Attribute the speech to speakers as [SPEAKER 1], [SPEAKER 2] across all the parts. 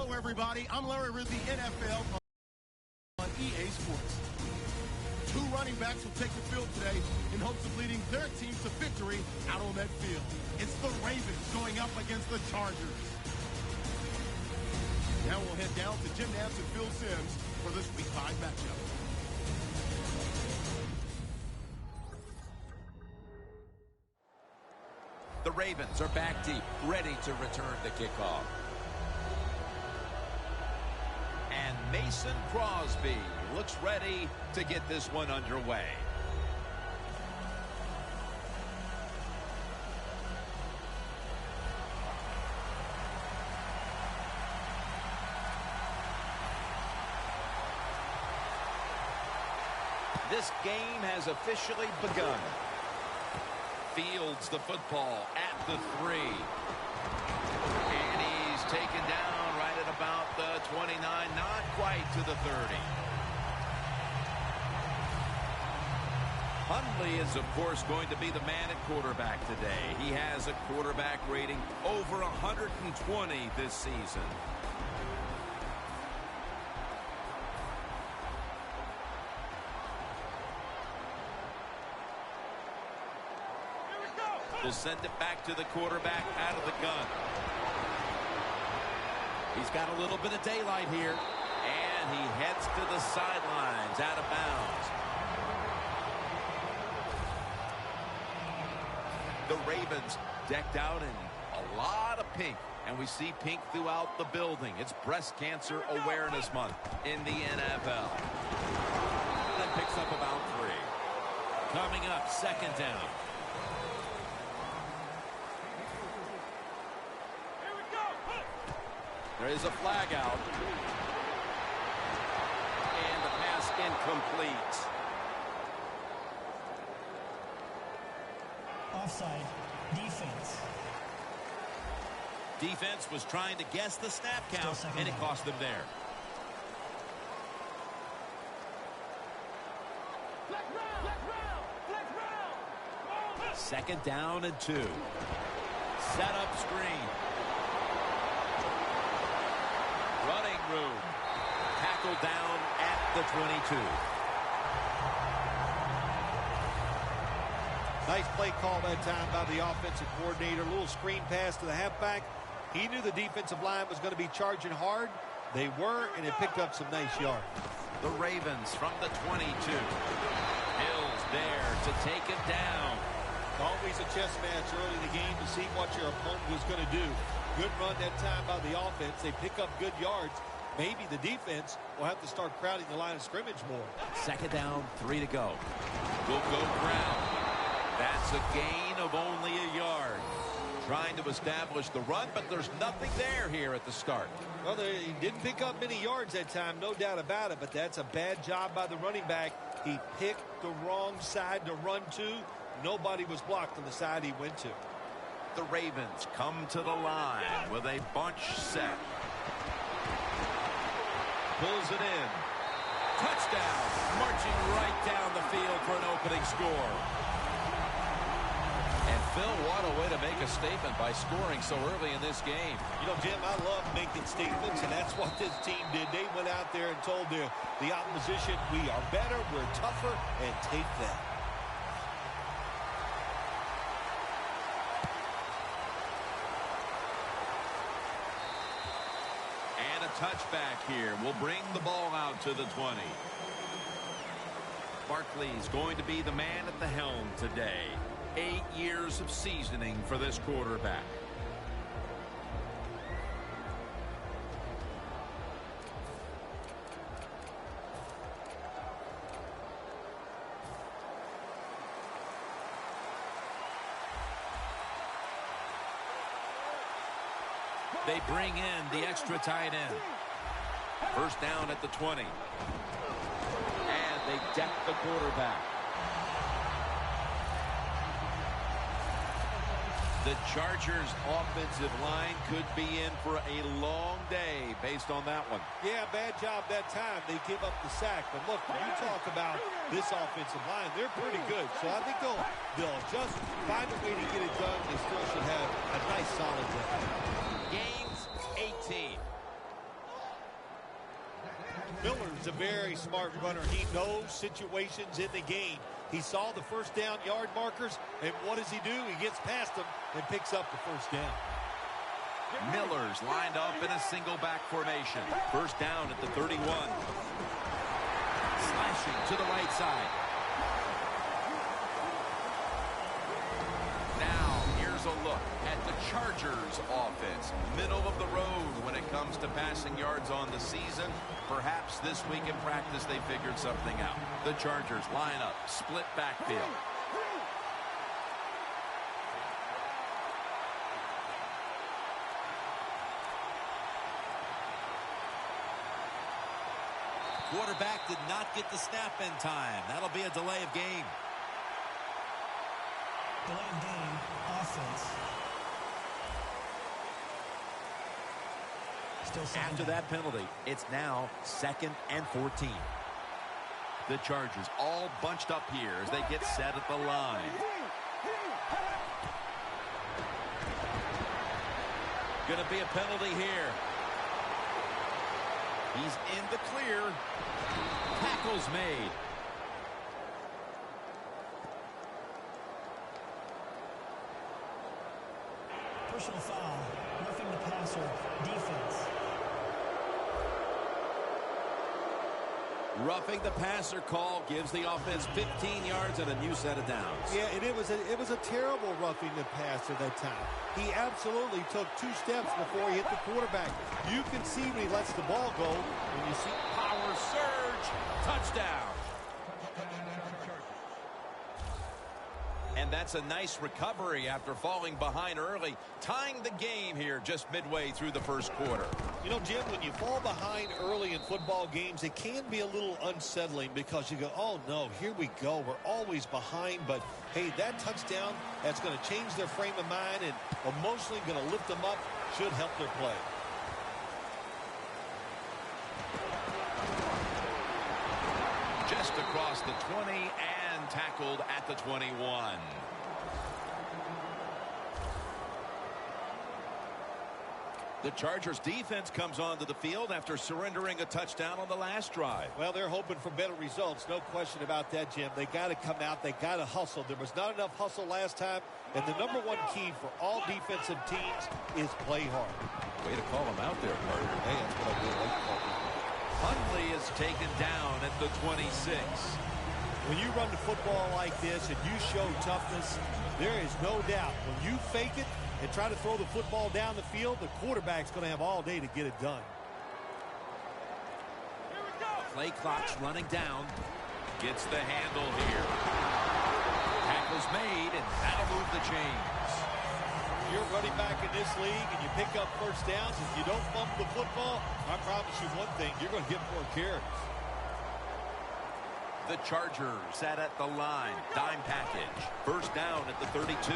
[SPEAKER 1] Hello, everybody. I'm Larry Ridley, NFL on EA Sports. Two running backs will take the field today in hopes of leading their team to victory out on that field. It's the Ravens going up against the Chargers. Now we'll head down to Jim Nance and Phil Simms for this Week 5 matchup.
[SPEAKER 2] The Ravens are back deep, ready to return the kickoff. And Mason Crosby looks ready to get this one underway. This game has officially begun. Fields the football at the 3. And he's taken down right at about the 29, not quite to the 30. Hundley is, of course, going to be the man at quarterback today. He has a quarterback rating over 120 this season. Will send it back to the quarterback out of the gun. He's got a little bit of daylight here. And he heads to the sidelines out of bounds. The Ravens decked out in a lot of pink. And we see pink throughout the building. It's Breast Cancer Awareness Month in the NFL. That picks up about 3. Coming up, second down. There is a flag out. And the pass incomplete.
[SPEAKER 3] Offside. Defense.
[SPEAKER 2] Defense was trying to guess the snap count, and it cost them there. Second down and 2. Set up screen. Running room. Tackled down at the 22.
[SPEAKER 4] Nice play call that time by the offensive coordinator. A little screen pass to the halfback. He knew the defensive line was going to be charging hard. They were, and it picked up some nice yards.
[SPEAKER 2] The Ravens from the 22. Hill's there to take him down.
[SPEAKER 4] Always a chess match early in the game to see what your opponent was going to do. Good run that time by the offense. They pick up good yards. Maybe the defense will have to start crowding the line of scrimmage more.
[SPEAKER 2] Second down, 3 to go. Will go ground. That's a gain of only a yard. Trying to establish the run, but there's nothing there here at the start.
[SPEAKER 4] Well, he didn't pick up many yards that time, no doubt about it, but that's a bad job by the running back. He picked the wrong side to run to. Nobody was blocked on the side he went to.
[SPEAKER 2] The Ravens come to the line with a bunch set. Pulls it in. Touchdown. Marching right down the field for an opening score. And Phil, what a way to make a statement by scoring so early in this game.
[SPEAKER 4] You know, Jim, I love making statements, and that's what this team did. They went out there and told the opposition, we are better, we're tougher, and take that.
[SPEAKER 2] Touchback here will bring the ball out to the 20. Barkley's going to be the man at the helm today. 8 years of seasoning for this quarterback. They bring in the extra tight end. First down at the 20. And they deck the quarterback. The Chargers' offensive line could be in for a long day based on that one.
[SPEAKER 4] Yeah, bad job that time. They give up the sack. But look, when you talk about this offensive line, they're pretty good. So I think they'll just find a way to get it done. They still should have a nice solid day.
[SPEAKER 2] Gains 18.
[SPEAKER 4] Miller's a very smart runner. He knows situations in the game. He saw the first down yard markers, and what does he do? He gets past them and picks up the first down.
[SPEAKER 2] Miller's lined up in a single back formation. First down at the 31. Slashing to the right side. Now, here's a look at the Chargers offense. Middle of the road when it comes to passing yards on the season. Perhaps this week in practice they figured something out. The Chargers line up, split backfield.
[SPEAKER 5] Quarterback did not get the snap in time. That'll be a delay of game.
[SPEAKER 3] Delay of game, offense. Still second
[SPEAKER 5] After
[SPEAKER 3] down.
[SPEAKER 5] that penalty, it's now 2nd and 14.
[SPEAKER 2] The Chargers all bunched up here as they get set at the line.
[SPEAKER 5] Going to be a penalty here.
[SPEAKER 2] He's in the clear.
[SPEAKER 5] Tackle's made.
[SPEAKER 3] Personal foul, roughing the passer, defense.
[SPEAKER 5] Roughing the passer call gives the offense 15 yards and a new set of downs.
[SPEAKER 4] Yeah, and it was a terrible roughing the passer that time. He absolutely took 2 steps before he hit the quarterback. You can see when he lets the ball go, when you see
[SPEAKER 5] Power surge. Touchdown.
[SPEAKER 2] And that's a nice recovery after falling behind early, tying the game here just midway through the first quarter.
[SPEAKER 4] You know, Jim, when you fall behind early in football games, it can be a little unsettling because you go, oh, no, here we go. We're always behind. But, hey, that touchdown, that's going to change their frame of mind and emotionally going to lift them up, should help their play.
[SPEAKER 2] Just across the 20 and tackled at the 21. The Chargers defense comes onto the field after surrendering a touchdown on the last drive.
[SPEAKER 4] Well, they're hoping for better results. No question about that, Jim. They got to come out. They got to hustle. There was not enough hustle last time. And the number one key for all defensive teams is play hard.
[SPEAKER 2] Way to call him out there, partner.
[SPEAKER 4] Hey, that's what I really like to call it.
[SPEAKER 2] Hundley is taken down at the 26.
[SPEAKER 4] When you run the football like this and you show toughness, there is no doubt when you fake it and try to throw the football down the field, the quarterback's going to have all day to get it done.
[SPEAKER 5] Play clock's running down.
[SPEAKER 2] Gets the handle here.
[SPEAKER 5] Tackle's made, and that'll move the chains.
[SPEAKER 4] You're running back in this league and you pick up first downs. If you don't fumble the football, I promise you one thing, you're going to get more carries.
[SPEAKER 2] The Chargers sat at the line. Dime package. First down at the 32.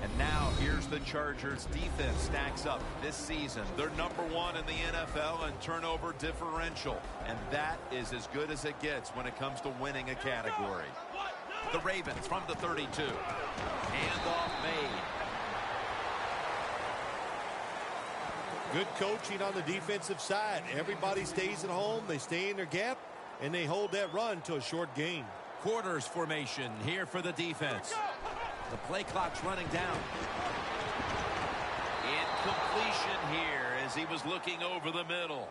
[SPEAKER 2] And now here's the Chargers defense stacks up this season. They're number 1 in the NFL in turnover differential. And that is as good as it gets when it comes to winning a category. The Ravens from the 32. Handoff made.
[SPEAKER 4] Good coaching on the defensive side. Everybody stays at home. They stay in their gap, and they hold that run to a short gain.
[SPEAKER 5] Quarters formation here for the defense. The play clock's running down.
[SPEAKER 2] Incompletion here as he was looking over the middle.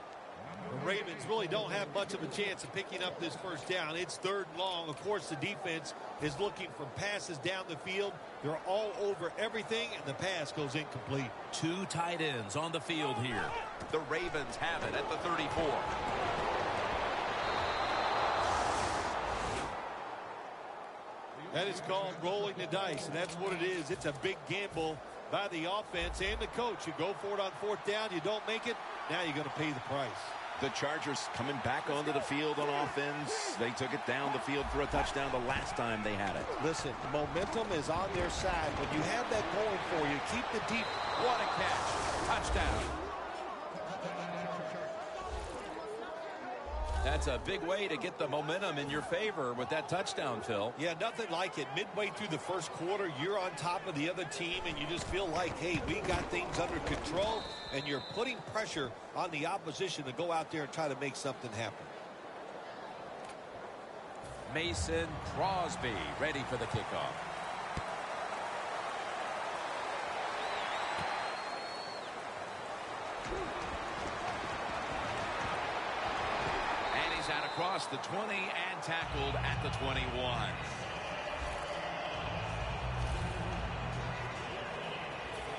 [SPEAKER 4] The Ravens really don't have much of a chance of picking up this first down. It's 3rd and long. Of course, the defense is looking for passes down the field. They're all over everything, and the pass goes incomplete.
[SPEAKER 5] 2 tight ends on the field here.
[SPEAKER 2] The Ravens have it at the 34.
[SPEAKER 4] That is called rolling the dice, and that's what it is. It's a big gamble by the offense and the coach. You go for it on 4th down, you don't make it, now you're going to pay the price.
[SPEAKER 2] The Chargers coming back onto the field on offense. They took it down the field for a touchdown the last time they had it.
[SPEAKER 4] Listen, the momentum is on their side. When you have that going for you, keep the deep.
[SPEAKER 2] What a catch. Touchdown.
[SPEAKER 5] That's a big way to get the momentum in your favor with that touchdown, Phil.
[SPEAKER 4] Yeah, nothing like it. Midway through the first quarter, you're on top of the other team, and you just feel like, hey, we got things under control, and you're putting pressure on the opposition to go out there and try to make something happen.
[SPEAKER 5] Mason Crosby ready for the kickoff.
[SPEAKER 2] And he's out across the 20 and tackled at the 21.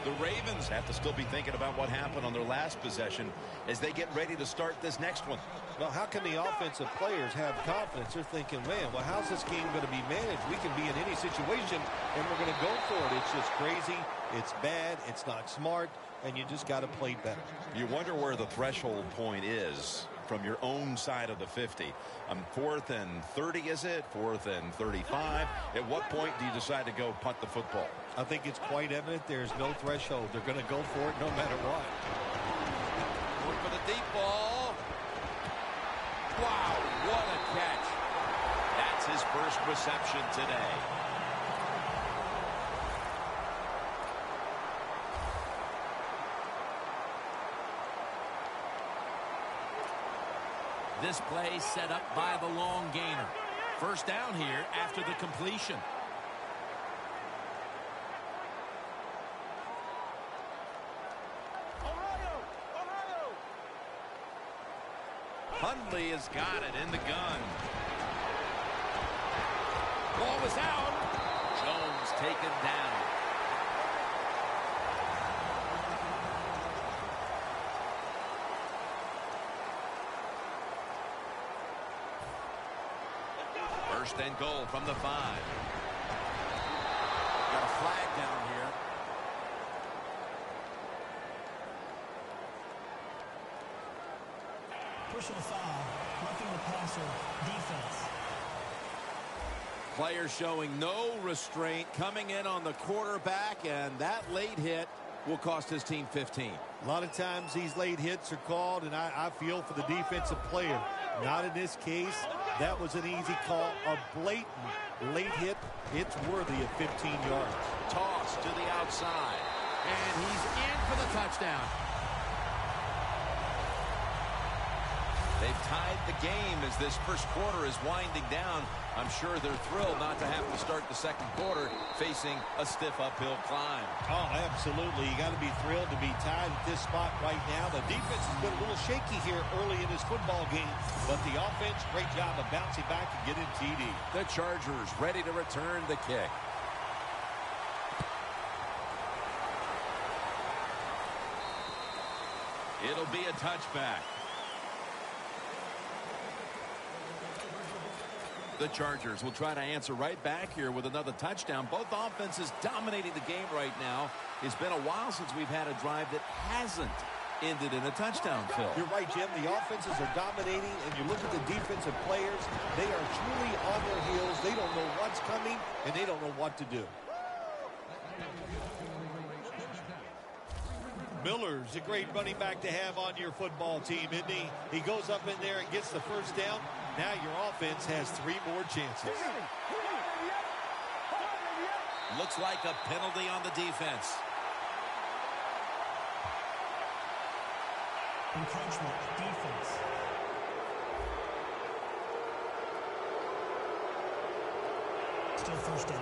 [SPEAKER 2] The Ravens have to still be thinking about what happened on their last possession as they get ready to start this next one.
[SPEAKER 4] Well, how can the offensive players have confidence? They're thinking, man, well, how's this game going to be managed? We can be in any situation, and we're going to go for it. It's just crazy. It's bad. It's not smart, and you just got to play better.
[SPEAKER 2] You wonder where the threshold point is from your own side of the 50. 4th and 30, is it? 4th and 35. At what point do you decide to go punt the football?
[SPEAKER 4] I think it's quite evident there's no threshold. They're going to go for it no matter what.
[SPEAKER 5] Going for the deep ball. Wow, what a catch.
[SPEAKER 2] That's his first reception today.
[SPEAKER 5] This play set up by the long gainer. First down here after the completion.
[SPEAKER 2] Hundley has got it in the gun.
[SPEAKER 5] Ball was out.
[SPEAKER 2] Jones taken down. First and goal from the 5.
[SPEAKER 5] Got a flag down here.
[SPEAKER 3] Personal foul, roughing the passer, defense.
[SPEAKER 5] Player showing no restraint, coming in on the quarterback, and that late hit will cost his team 15.
[SPEAKER 4] A lot of times these late hits are called, and I feel for the defensive player. Not in this case. That was an easy call. A blatant late hit. It's worthy of 15 yards.
[SPEAKER 2] Toss to the outside.
[SPEAKER 5] And he's in for the touchdown.
[SPEAKER 2] They've tied the game as this first quarter is winding down. I'm sure they're thrilled not to have to start the second quarter facing a stiff uphill climb.
[SPEAKER 4] Oh, absolutely. You got to be thrilled to be tied at this spot right now. The defense has been a little shaky here early in this football game, but the offense, great job of bouncing back and getting TD.
[SPEAKER 5] The Chargers ready to return the kick.
[SPEAKER 2] It'll be a touchback.
[SPEAKER 5] The Chargers will try to answer right back here with another touchdown. Both offenses dominating the game right now. It's been a while since we've had a drive that hasn't ended in a touchdown, Phil.
[SPEAKER 4] You're right, Jim. The offenses are dominating, and you look at the defensive players. They are truly on their heels. They don't know what's coming, and they don't know what to do. Miller's a great running back to have on your football team, isn't he? He goes up in there and gets the first down. Now your offense has 3 more chances.
[SPEAKER 5] Looks like a penalty on the defense.
[SPEAKER 3] Encroachment, defense. Still first down.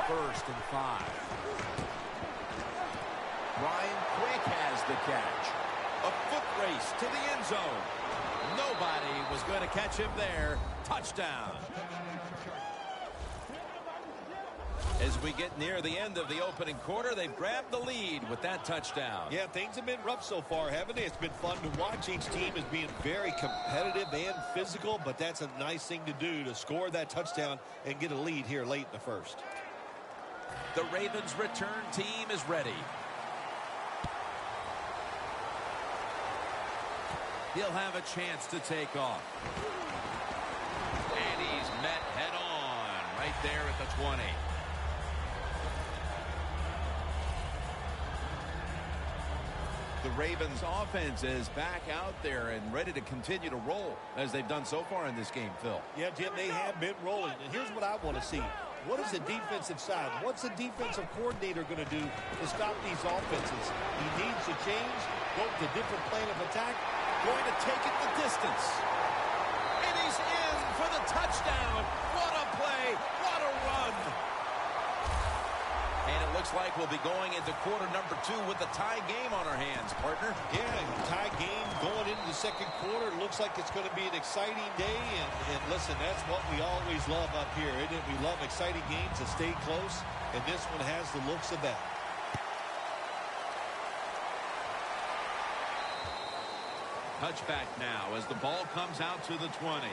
[SPEAKER 5] First and 5. Brian Quick has the catch. A foot race to the end zone. Nobody was going to catch him there. Touchdown. As we get near the end of the opening quarter, they've grabbed the lead with that touchdown.
[SPEAKER 4] Yeah, things have been rough so far, haven't they? It's been fun to watch. Each team is being very competitive and physical, but that's a nice thing to do, to score that touchdown and get a lead here late in the first.
[SPEAKER 5] The Ravens return team is ready. He'll have a chance to take off.
[SPEAKER 2] And he's met head on right there at the 20.
[SPEAKER 5] The Ravens offense is back out there and ready to continue to roll as they've done so far in this game, Phil.
[SPEAKER 4] Yeah, Jim, they have been rolling. And here's what I want to see. What is the defensive side? What's the defensive coordinator going to do to stop these offenses? He needs to change, go to a different plan of attack.
[SPEAKER 5] Going to take it the distance. And he's in for the touchdown. What a play. What a run. And it looks like we'll be going into quarter number 2 with the tie game on our hands, partner.
[SPEAKER 4] Yeah, tie game going into the second quarter. It looks like it's going to be an exciting day. And listen, that's what we always love up here, isn't it? We love exciting games that stay close. And this one has the looks of that.
[SPEAKER 5] Touchback now as the ball comes out to the 20.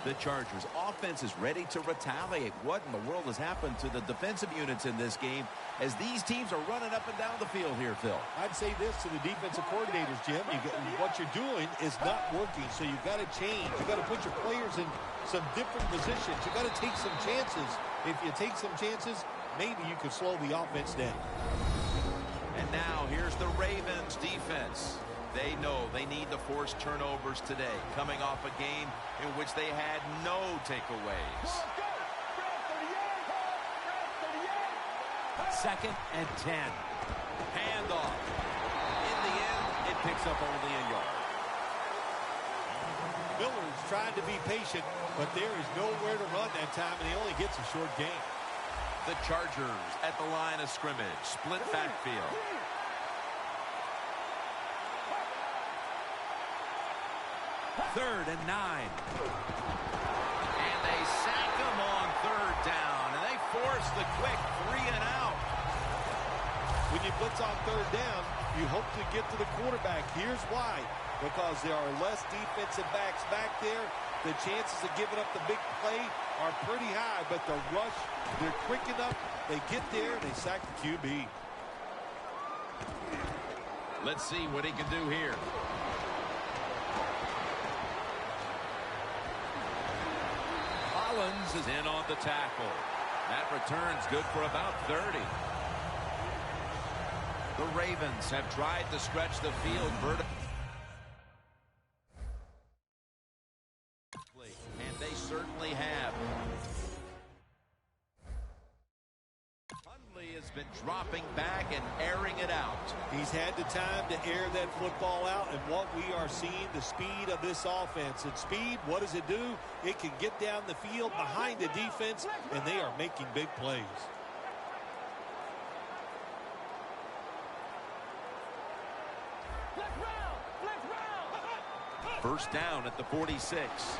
[SPEAKER 5] The Chargers offense is ready to retaliate. What in the world has happened to the defensive units in this game as these teams are running up and down the field here, Phil?
[SPEAKER 4] I'd say this to the defensive coordinators, Jim. What you're doing is not working, so you've got to change. You've got to put your players in some different positions. You've got to take some chances. If you take some chances, maybe you can slow the offense down.
[SPEAKER 5] And now here's the Ravens defense. They know they need to force turnovers today, coming off a game in which they had no takeaways. 2nd and 10. Handoff. In the end, it picks up only a yard.
[SPEAKER 4] Miller's trying to be patient, but there is nowhere to run that time, and he only gets a short gain.
[SPEAKER 5] The Chargers at the line of scrimmage, split backfield. Third and 9. And they sack him on 3rd down, and they force the quick 3 and out.
[SPEAKER 4] When you blitz on 3rd down, you hope to get to the quarterback. Here's why. Because there are less defensive backs back there. The chances of giving up the big play are pretty high, but the rush, they're quick enough. They get there, and they sack the QB.
[SPEAKER 5] Let's see what he can do here. Collins is in on the tackle. That return's good for about 30. The Ravens have tried to stretch the field vertically. And they certainly have. Hundley has been dropping back and airing it out.
[SPEAKER 4] He's had the time to air that football out, and what we are seeing, the speed of this offense. And speed, what does it do? It can get down the field behind the defense, and they are making big plays.
[SPEAKER 5] First down at the 46.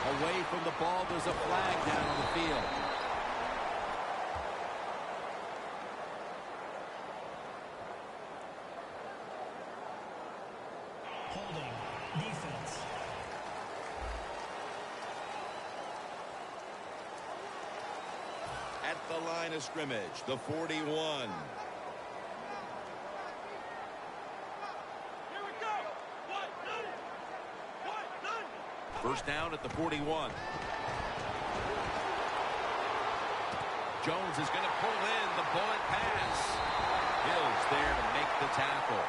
[SPEAKER 5] Away from the ball, there's a flag down on the field.
[SPEAKER 3] Holding. Defense.
[SPEAKER 5] At the line of scrimmage, the 41. First down at the 41. Jones is going to pull in the bullet pass. Hill's there to make the tackle.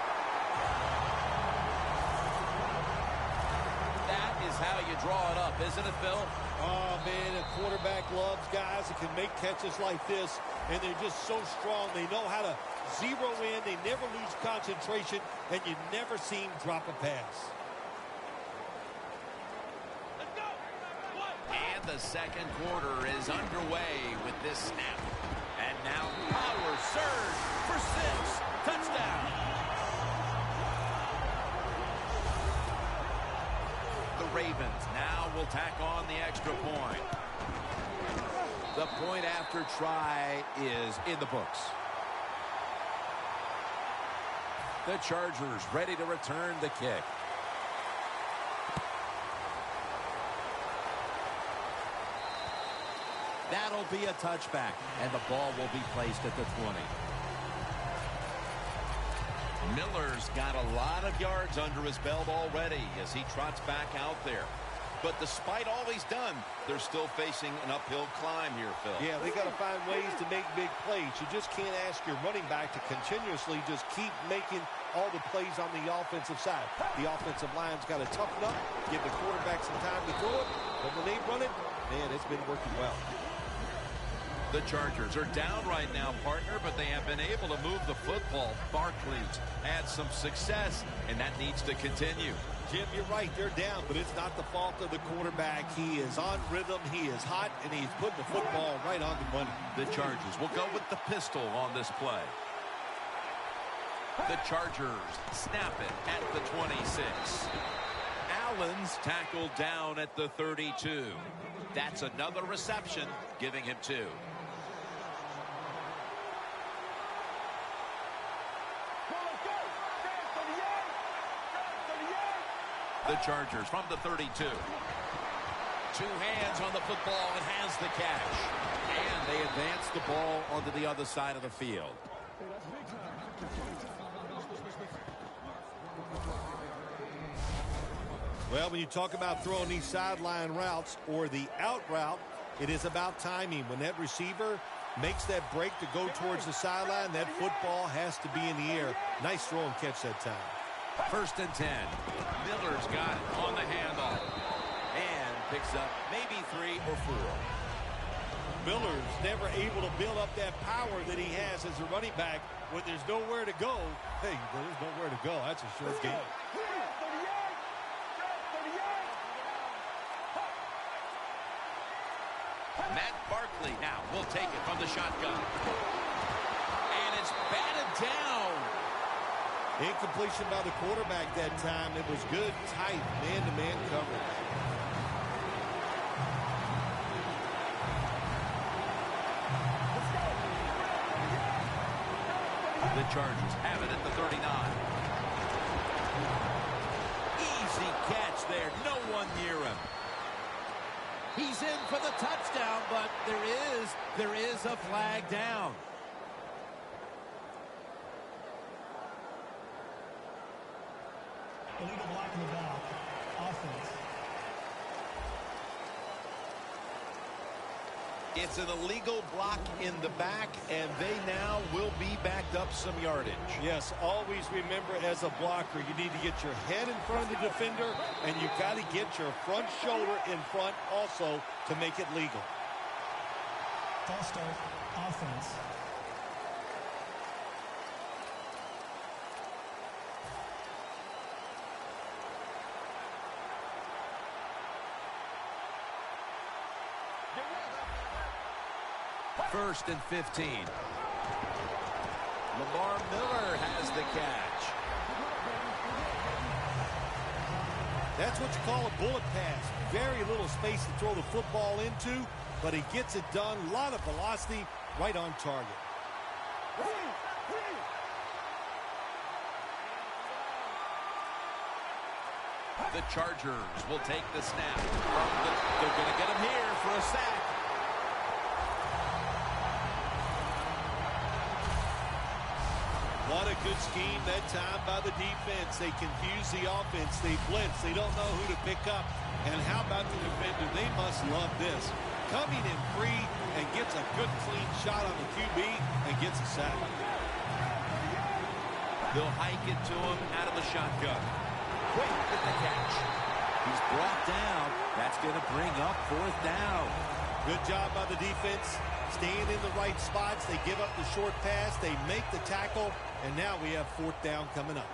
[SPEAKER 5] That is how you draw it up, isn't it, Phil?
[SPEAKER 4] Oh, man, a quarterback loves guys that can make catches like this, and they're just so strong. They know how to zero in. They never lose concentration, and you never see him drop a pass.
[SPEAKER 5] The second quarter is underway with this snap. And now power surge for 6. Touchdown. The Ravens now will tack on the extra point. The point after try is in the books. The Chargers ready to return the kick. That'll be a touchback, and the ball will be placed at the 20. Miller's got a lot of yards under his belt already as he trots back out there.
[SPEAKER 2] But despite all he's done, they're still facing an uphill climb here, Phil.
[SPEAKER 4] Yeah, they got to find ways to make big plays. You just can't ask your running back to continuously just keep making all the plays on the offensive side. The offensive line's got to toughen up, give the quarterback some time to throw it. But when they run it, man, it's been working well.
[SPEAKER 2] The Chargers are down right now, partner, but they have been able to move the football. Barkley's had some success, and that needs to continue.
[SPEAKER 4] Jim, you're right. They're down, but it's not the fault of the quarterback. He is on rhythm. He is hot, and he's putting the football right on the money.
[SPEAKER 2] The Chargers will go with the pistol on this play. The Chargers snap it at the 26. Allen's tackled down at the 32. That's another reception, giving him 2. The Chargers from the 32. 2 hands on the football and has the catch. And they advance the ball onto the other side of the field.
[SPEAKER 4] Well, when you talk about throwing these sideline routes or the out route, it is about timing. When that receiver makes that break to go towards the sideline, that football has to be in the air. Nice throw and catch that time.
[SPEAKER 2] 1st and 10. Miller's got it on the handoff. And picks up maybe 3 or 4.
[SPEAKER 4] Miller's never able to build up that power that he has as a running back. When there's nowhere to go, hey, there's nowhere to go. That's a short game.
[SPEAKER 2] Matt Barkley now will take it from the shotgun. And it's batted down.
[SPEAKER 4] Incompletion by the quarterback that time. It was good, tight, man-to-man coverage.
[SPEAKER 2] The Chargers have it at the 39. Easy catch there. No one near him. He's in for the touchdown, but there is a flag down.
[SPEAKER 3] Illegal block in the back. Offense.
[SPEAKER 2] It's an illegal block in the back, and they now will be backed up some yardage.
[SPEAKER 4] Yes, always remember as a blocker, you need to get your head in front of the defender, and you got to get your front shoulder in front also to make it legal.
[SPEAKER 3] False start. Offense.
[SPEAKER 2] First and 15. Lamar Miller has the catch.
[SPEAKER 4] That's what you call a bullet pass. Very little space to throw the football into, but he gets it done. A lot of velocity, right on target.
[SPEAKER 2] The Chargers will take the snap. They're going to get him here for a sack.
[SPEAKER 4] What a good scheme that time by the defense. They confuse the offense. They blitz. They don't know who to pick up. And how about the defender? They must love this. Coming in free and gets a good clean shot on the QB and gets a sack.
[SPEAKER 2] They'll hike it to him out of the shotgun. Quick with the catch. He's brought down. That's going to bring up 4th down.
[SPEAKER 4] Good job by the defense. Staying in the right spots. They give up the short pass. They make the tackle. And now we have 4th down coming up.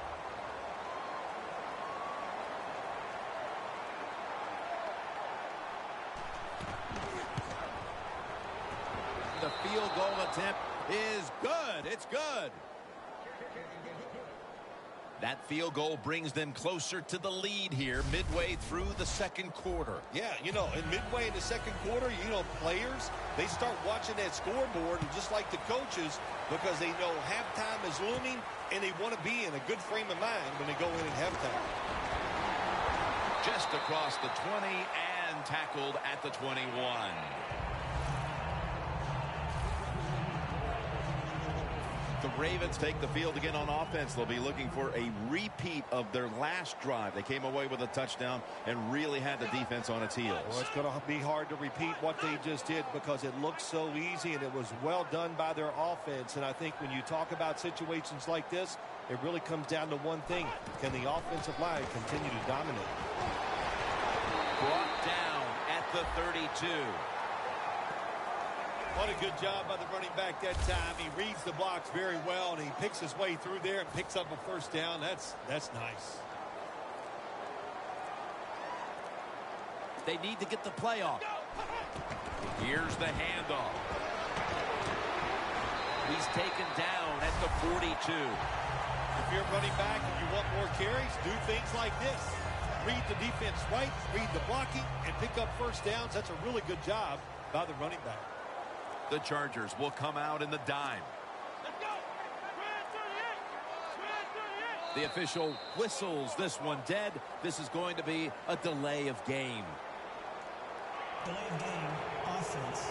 [SPEAKER 2] The field goal attempt is good. It's good. That field goal brings them closer to the lead here midway through the 2nd quarter.
[SPEAKER 4] Yeah, and midway in the 2nd quarter, players, they start watching that scoreboard, and just like the coaches, because they know halftime is looming, and they want to be in a good frame of mind when they go in at halftime.
[SPEAKER 2] Just across the 20 and tackled at the 21. The
[SPEAKER 5] Ravens take the field again on offense. They'll be looking for a repeat of their last drive. They came away with a touchdown and really had the defense on its heels.
[SPEAKER 4] Well, it's going to be hard to repeat what they just did because it looked so easy and it was well done by their offense. And I think when you talk about situations like this, it really comes down to one thing. Can the offensive line continue to dominate?
[SPEAKER 2] Brought down at the 32.
[SPEAKER 4] What a good job by the running back that time. He reads the blocks very well, and he picks his way through there and picks up a first down. That's nice.
[SPEAKER 2] They need to get the play off. Here's the handoff. He's taken down at the 42.
[SPEAKER 4] If you're running back and you want more carries, do things like this. Read the defense right, read the blocking, and pick up first downs. That's a really good job by the running back.
[SPEAKER 2] The Chargers will come out in the dime. The official whistles this one dead. This is going to be a delay of game.
[SPEAKER 3] Delay of game, offense.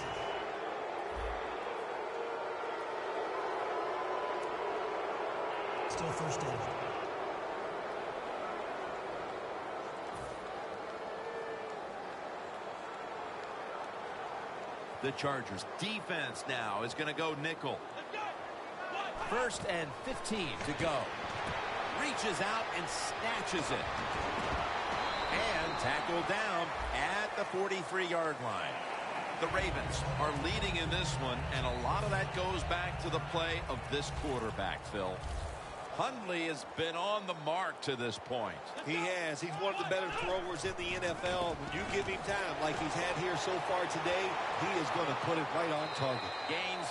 [SPEAKER 3] Still first down.
[SPEAKER 2] The Chargers defense now is going to go nickel. 1st and 15 to go. Reaches out and snatches it. And tackled down at the 43-yard line. The Ravens are leading in this one, and a lot of that goes back to the play of this quarterback, Phil. Hundley has been on the mark to this point.
[SPEAKER 4] He has. He's one of the better throwers in the NFL. When you give him time like he's had here so far today, he is going to put it right on target.
[SPEAKER 2] Gains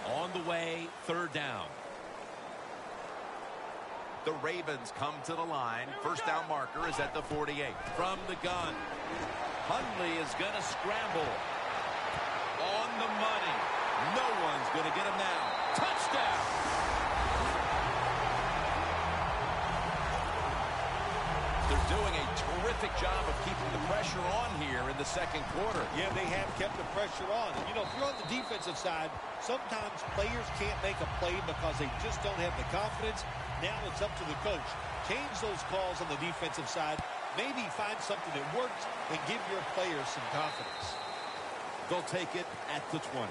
[SPEAKER 2] 5. On the way, 3rd down. The Ravens come to the line. First down marker is at the 48. From the gun, Hundley is going to scramble. On the money. No one's going to get him now. Touchdown! They're doing a terrific job of keeping the pressure on here in the second quarter.
[SPEAKER 4] Yeah, they have kept the pressure on. And, you know, if you're on the defensive side, sometimes players can't make a play because they just don't have the confidence. Now it's up to the coach. Change those calls on the defensive side. Maybe find something that works and give your players some confidence.
[SPEAKER 2] They'll take it at the 20.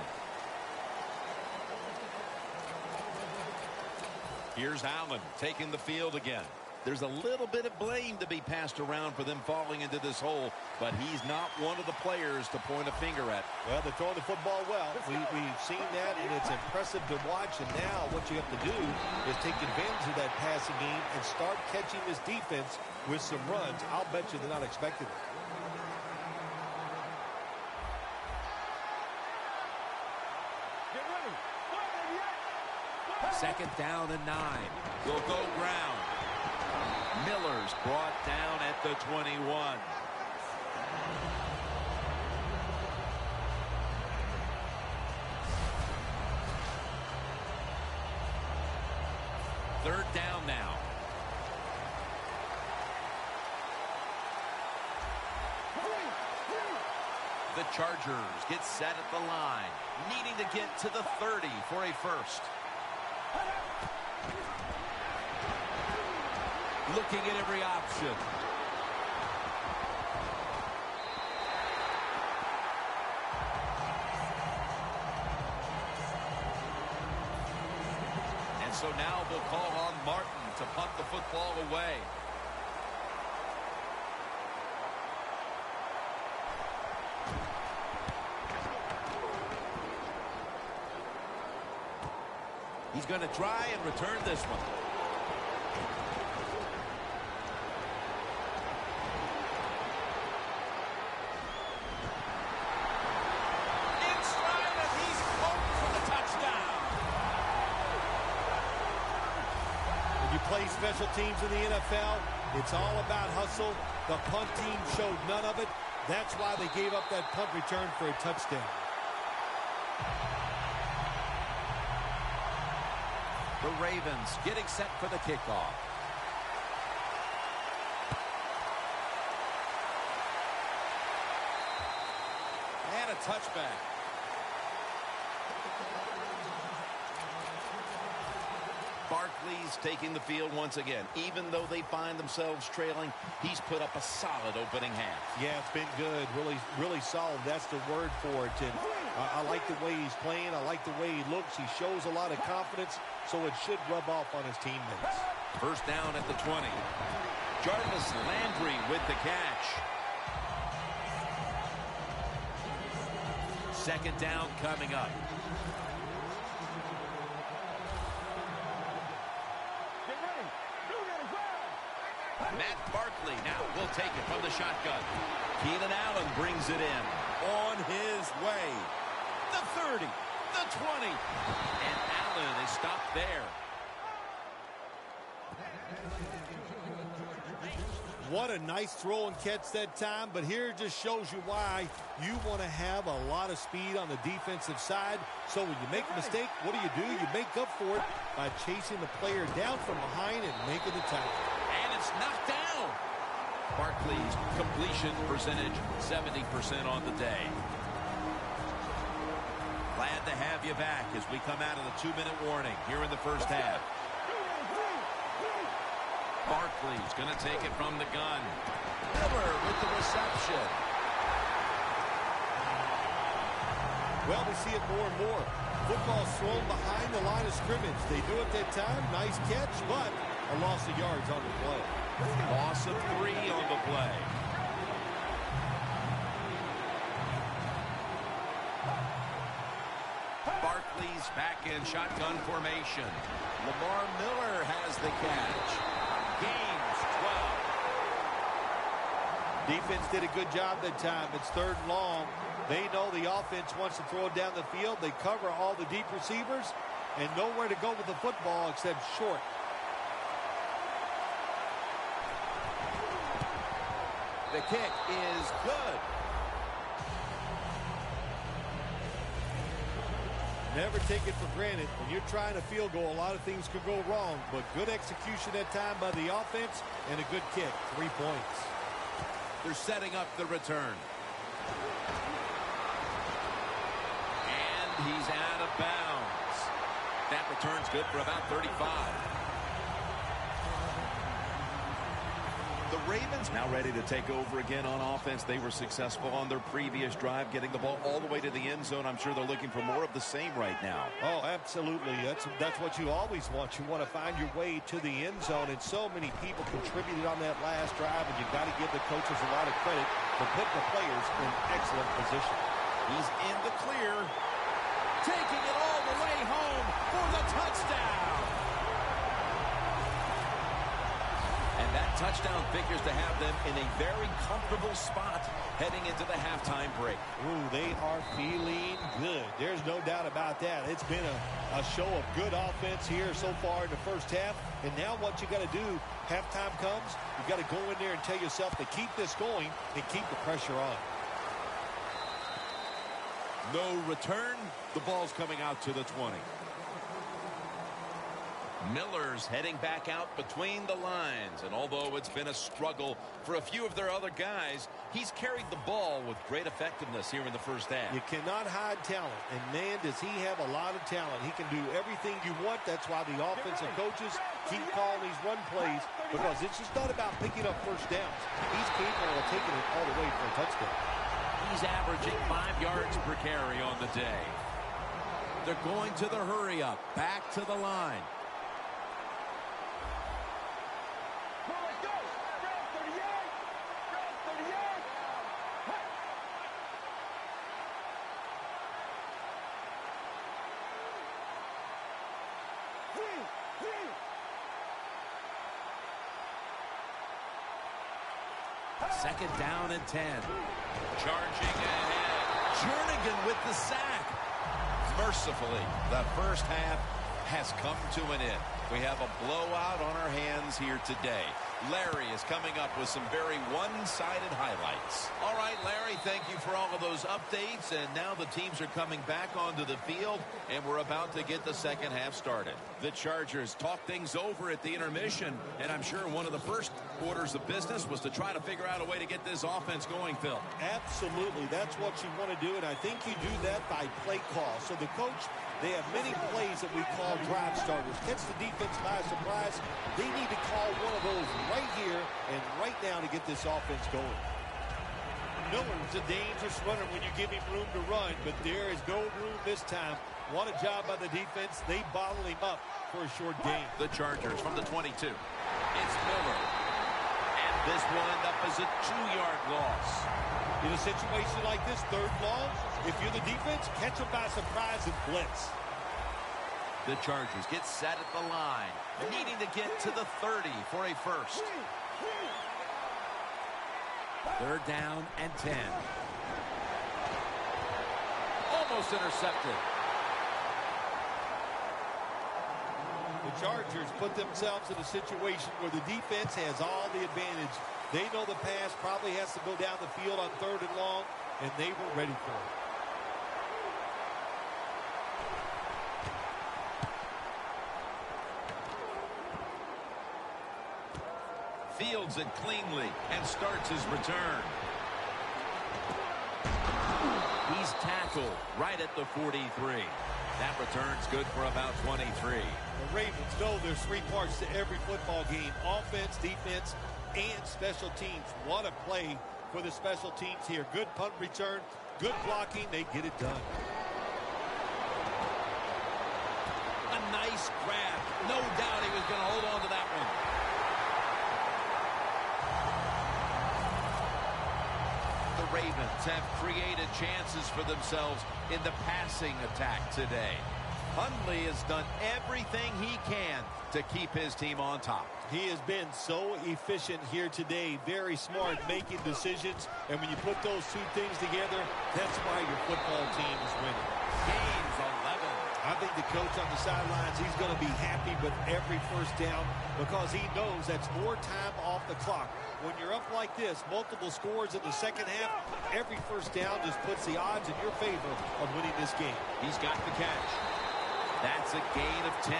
[SPEAKER 2] Here's Allen taking the field again. There's a little bit of blame to be passed around for them falling into this hole, but he's not one of the players to point a finger at.
[SPEAKER 4] Well, they're throwing the football well. We've seen that, and it's impressive to watch. And now what you have to do is take advantage of that passing game and start catching this defense with some runs. I'll bet you they're not expecting it.
[SPEAKER 2] Second down and 9. Will go ground. Miller's brought down at the 21. Third down now. The Chargers get set at the line, needing to get to the 30 for a first. Looking at every option. And so now they'll call on Martin to punt the football away. He's going to try and return this one. Inside, and he's home for the touchdown.
[SPEAKER 4] When you play special teams in the NFL, it's all about hustle. The punt team showed none of it. That's why they gave up that punt return for a touchdown.
[SPEAKER 2] The Ravens getting set for the kickoff. And a
[SPEAKER 5] touchback. Barkley's taking the field once again. Even though they find themselves trailing, he's put up a solid opening half.
[SPEAKER 4] Yeah, it's been good. Really solid. That's the word for it. And I like the way he's playing. I like the way he looks. He shows a lot of confidence, so it should rub off on his teammates.
[SPEAKER 5] First down at the 20. Jarvis Landry with the catch. Second down coming up. Matt Barkley now will take it from the shotgun. Keenan Allen brings it in. On his way. The 30. The 20. And Allen is stopped there.
[SPEAKER 4] What a nice throw and catch that time, but here it just shows you why you want to have a lot of speed on the defensive side. So when you make a mistake, what do? You make up for it by chasing the player down from behind and making the tackle.
[SPEAKER 5] And it's knocked down. Barkley's completion percentage 70% on the day. Glad to have you back as we come out of the 2-minute warning here in the first half. Barkley's going to take it from the gun. Miller with the reception.
[SPEAKER 4] Well, we see it more and more. Football's thrown behind the line of scrimmage. They do it that time. Nice catch, but a loss of yards on the play.
[SPEAKER 5] Loss of 3 on the play. Barkley's back in shotgun formation. Lamar Miller has the catch. Gains 12.
[SPEAKER 4] Defense did a good job that time. It's 3rd and long. They know the offense wants to throw it down the field. They cover all the deep receivers and nowhere to go with the football except short.
[SPEAKER 5] The kick is good.
[SPEAKER 4] Never take it for granted. When you're trying a field goal, a lot of things could go wrong, but good execution that time by the offense and a good kick. 3 points.
[SPEAKER 5] They're setting up the return. And he's out of bounds. That return's good for about 35. The Ravens now ready to take over again on offense. They were successful on their previous drive, getting the ball all the way to the end zone. I'm sure they're looking for more of the same right now.
[SPEAKER 4] Oh, absolutely. That's what you always want. You want to find your way to the end zone, and so many people contributed on that last drive, and you've got to give the coaches a lot of credit for putting the players in excellent position.
[SPEAKER 5] He's in the clear, taking it all the way home for the touchdown. And that touchdown figures to have them in a very comfortable spot heading into the halftime break.
[SPEAKER 4] Ooh, they are feeling good. There's no doubt about that. It's been a show of good offense here so far in the first half. And now what you got to do, halftime comes, you got to go in there and tell yourself to keep this going and keep the pressure on.
[SPEAKER 5] No return. The ball's coming out to the 20. Miller's heading back out between the lines, and although it's been a struggle for a few of their other guys, he's carried the ball with great effectiveness here in the first half.
[SPEAKER 4] You cannot hide talent, and man, does he have a lot of talent. He can do everything you want. That's why the offensive coaches keep calling these run plays, because it's just not about picking up first downs. He's capable of taking it all the way for a touchdown.
[SPEAKER 5] He's averaging 5 yards per carry on the day. They're going to the hurry up, back to the line. Second down and 10. Charging ahead. Jernigan with the sack. Mercifully, the first half has come to an end. We have a blowout on our hands here today. Larry is coming up with some very one-sided highlights. All right, Larry, thank you for all of those updates. And now the teams are coming back onto the field, and we're about to get the second half started. The Chargers talk things over at the intermission, and I'm sure one of the first
[SPEAKER 2] orders of business was to try to figure out a way to get this offense going, Phil.
[SPEAKER 4] Absolutely. That's what you want to do, and I think you do that by play call. So the coach, they have many plays that we call drive starters. Catch the defense by surprise. They need to call one of those right here and right now to get this offense going. Miller's a dangerous runner when you give him room to run, but there is no room this time. What a job by the defense. They bottle him up for a short gain.
[SPEAKER 2] The Chargers from the 22. It's Miller. And this will end up as a 2-yard loss.
[SPEAKER 4] In a situation like this, third long, if you're the defense, catch them by surprise and blitz.
[SPEAKER 2] The Chargers get set at the line, needing to get to the 30 for a first. 3rd down and 10. Almost intercepted.
[SPEAKER 4] The Chargers put themselves in a situation where the defense has all the advantage. They know the pass probably has to go down the field on 3rd and long, and they were ready for it.
[SPEAKER 2] Fields it cleanly and starts his return. He's tackled right at the 43. That return's good for about 23.
[SPEAKER 4] The Ravens know there's 3 parts to every football game: offense, defense, and special teams. What a play for the special teams here. Good punt return, good blocking. They get it done.
[SPEAKER 2] A nice grab. No doubt he was going to hold on to that one. The Ravens have created chances for themselves in the passing attack today. Hundley has done everything he can to keep his team on top.
[SPEAKER 4] He has been so efficient here today. Very smart making decisions. And when you put those 2 things together, that's why your football team is winning.
[SPEAKER 2] Gains 11.
[SPEAKER 4] I think the coach on the sidelines, he's going to be happy with every first down because he knows that's more time off the clock. When you're up like this, multiple scores in the second half, every first down just puts the odds in your favor of winning this game.
[SPEAKER 2] He's got the catch. That's a gain of 10.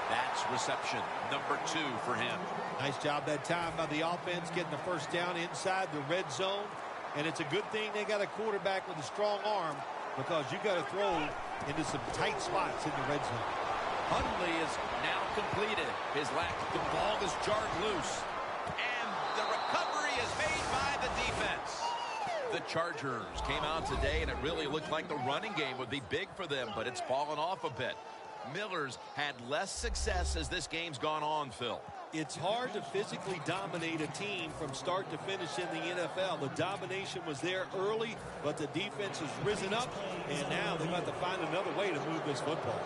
[SPEAKER 2] That's reception number 2 for him.
[SPEAKER 4] Nice job that time by the offense getting the first down inside the red zone. And it's a good thing they got a quarterback with a strong arm because you got to throw into some tight spots in the red zone.
[SPEAKER 2] Hundley is now completed. The ball is jarred loose. And the recovery is made by the defense. The Chargers came out today, and it really looked like the running game would be big for them, but it's fallen off a bit. Miller's had less success as this game's gone on, Phil.
[SPEAKER 4] It's hard to physically dominate a team from start to finish in the NFL. The domination was there early, but the defense has risen up, and now they've got to find another way to move this football.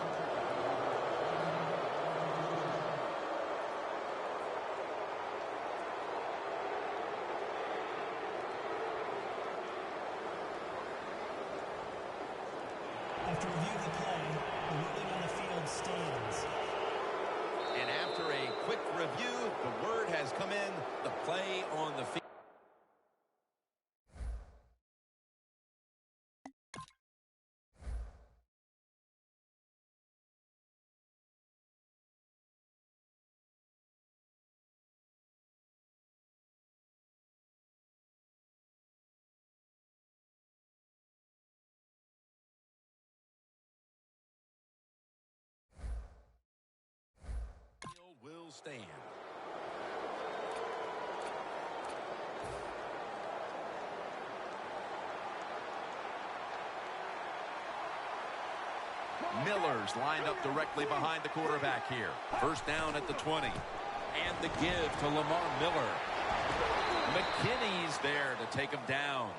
[SPEAKER 3] After review of the play, the ruling on the field stands.
[SPEAKER 2] And after a quick review, the word has come in, the play on the field. Will stand. Miller's lined up directly behind the quarterback here. First down at the 20. And the give to Lamar Miller. McKinney's there to take him down.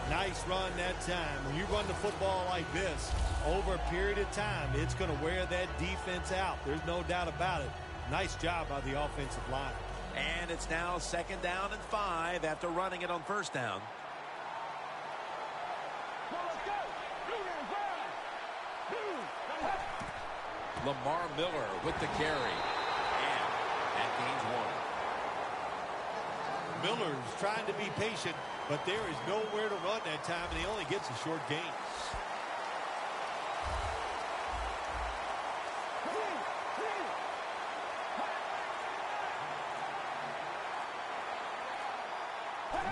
[SPEAKER 4] Nice run that time. When you run the football like this, over a period of time, it's going to wear that defense out. There's no doubt about it. Nice job by the offensive line.
[SPEAKER 2] And it's now 2nd down and 5 after running it on first down. Lamar Miller with the carry. And that gains 1.
[SPEAKER 4] Miller's trying to be patient, but there is nowhere to run that time, and he only gets a short gain.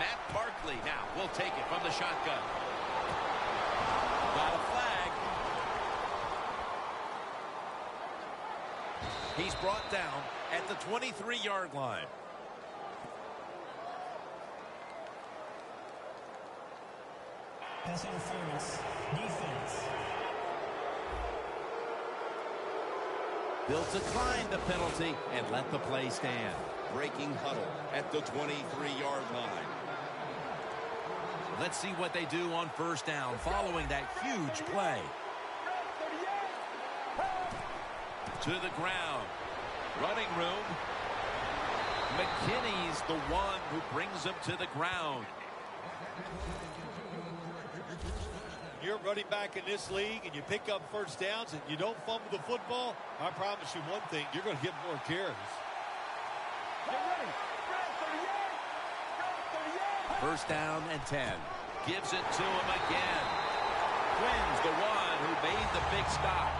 [SPEAKER 2] Matt Barkley now will take it from the shotgun. Got a flag. He's brought down at the 23-yard line.
[SPEAKER 3] Pass interference. Defense.
[SPEAKER 2] They'll decline the penalty and let the play stand.
[SPEAKER 5] Breaking huddle at the 23-yard line.
[SPEAKER 2] Let's see what they do on first down following that huge play. To the ground. Running room. McKinney's the one who brings him to the ground.
[SPEAKER 4] You're running back in this league and you pick up first downs and you don't fumble the football, I promise you one thing, you're going to get more carries.
[SPEAKER 2] First down and 10. Gives it to him again. Quinn's the one who made the big stop.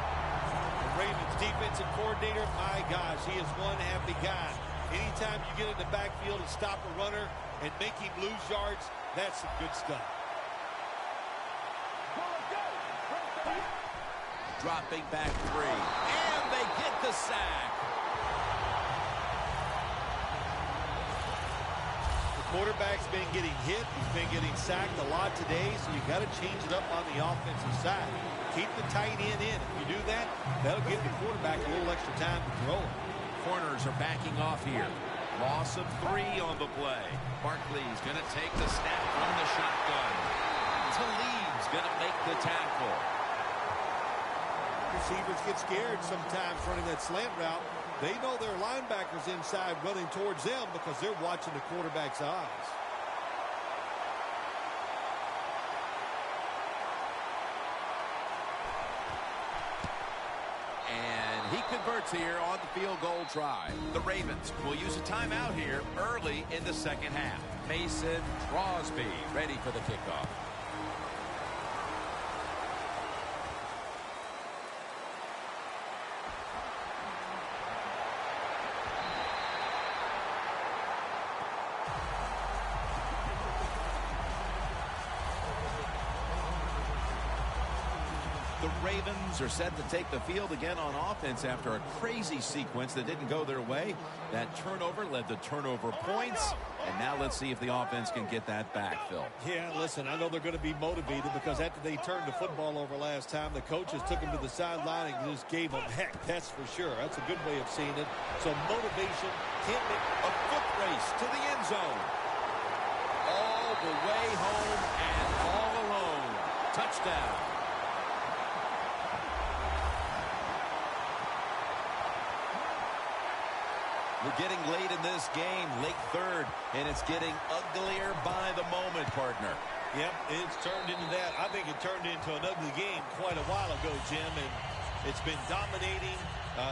[SPEAKER 4] The Ravens defensive coordinator, my gosh, he is one happy guy. Anytime you get in the backfield and stop a runner and make him lose yards, that's some good stuff.
[SPEAKER 2] Dropping back 3. And they get the sack.
[SPEAKER 4] The quarterback's been getting hit. He's been getting sacked a lot today, so you got to change it up on the offensive side. Keep the tight end in. If you do that, that'll give the quarterback a little extra time to throw it.
[SPEAKER 2] Corners are backing off here. Loss of 3 on the play. Barkley's going to take the snap from the shotgun. Talib's going to make the tackle.
[SPEAKER 4] Receivers get scared sometimes running that slant route. They know their linebackers inside running towards them because they're watching the quarterback's eyes.
[SPEAKER 2] And he converts here on the field goal try. The Ravens will use a timeout here early in the second half. Mason Crosby ready for the kickoff. The Ravens are set to take the field again on offense after a crazy sequence that didn't go their way. That turnover led to turnover points. And now let's see if the offense can get that back, Phil.
[SPEAKER 4] Yeah, listen, I know they're going to be motivated because after they turned the football over last time, the coaches took them to the sideline and just gave them heck. That's for sure. That's a good way of seeing it. So motivation can't make
[SPEAKER 2] a foot race to the end zone. All the way home and all alone. Touchdown. We're getting late in this game, late third, and it's getting uglier by the moment, partner.
[SPEAKER 4] Yep, it's turned into that. I think it turned into an ugly game quite a while ago, Jim, and it's been dominating.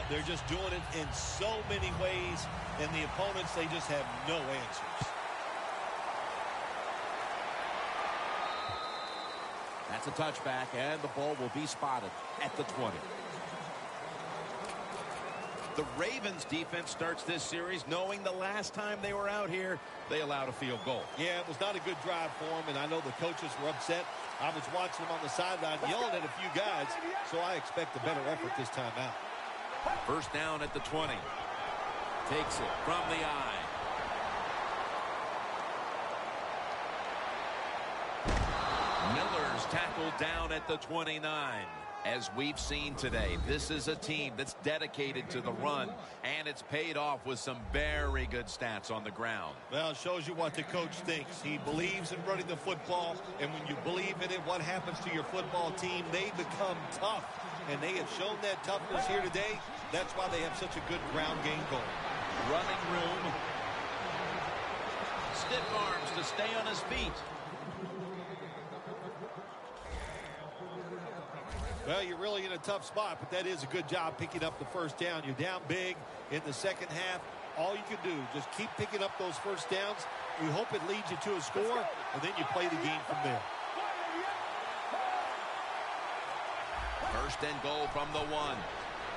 [SPEAKER 4] They're just doing it in so many ways, and the opponents, they just have no answers.
[SPEAKER 2] That's a touchback, and the ball will be spotted at the 20. The Ravens defense starts this series knowing the last time they were out here, they allowed a field goal.
[SPEAKER 4] Yeah, it was not a good drive for them, and I know the coaches were upset. I was watching them on the sideline yelling at a few guys, so I expect a better effort this time out.
[SPEAKER 2] First down at the 20. Takes it from the eye. Miller's tackled down at the 29. As we've seen today, this is a team that's dedicated to the run, and it's paid off with some very good stats on the ground.
[SPEAKER 4] Well, it shows you what the coach thinks. He believes in running the football, and when you believe in it, what happens to your football team? They become tough, and they have shown that toughness here today. That's why they have such a good ground game going.
[SPEAKER 2] Running room. Stiff arms to stay on his feet.
[SPEAKER 4] Well, you're really in a tough spot, but that is a good job picking up the first down. You're down big in the second half. All you can do, just keep picking up those first downs. We hope it leads you to a score, and then you play the game from there.
[SPEAKER 2] First and goal from the 1.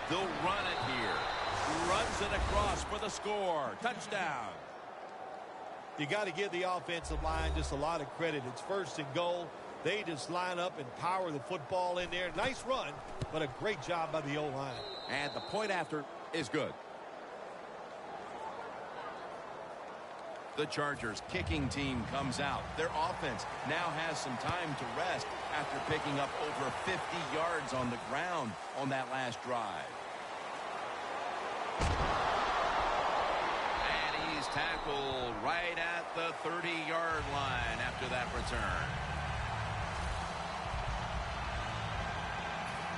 [SPEAKER 2] They'll run it here. Runs it across for the score. Touchdown.
[SPEAKER 4] You got to give the offensive line just a lot of credit. It's 1st and goal. They just line up and power the football in there. Nice run, but a great job by the O-line.
[SPEAKER 2] And the point after is good. The Chargers kicking team comes out. Their offense now has some time to rest after picking up over 50 yards on the ground on that last drive. And he's tackled right at the 30-yard line after that return.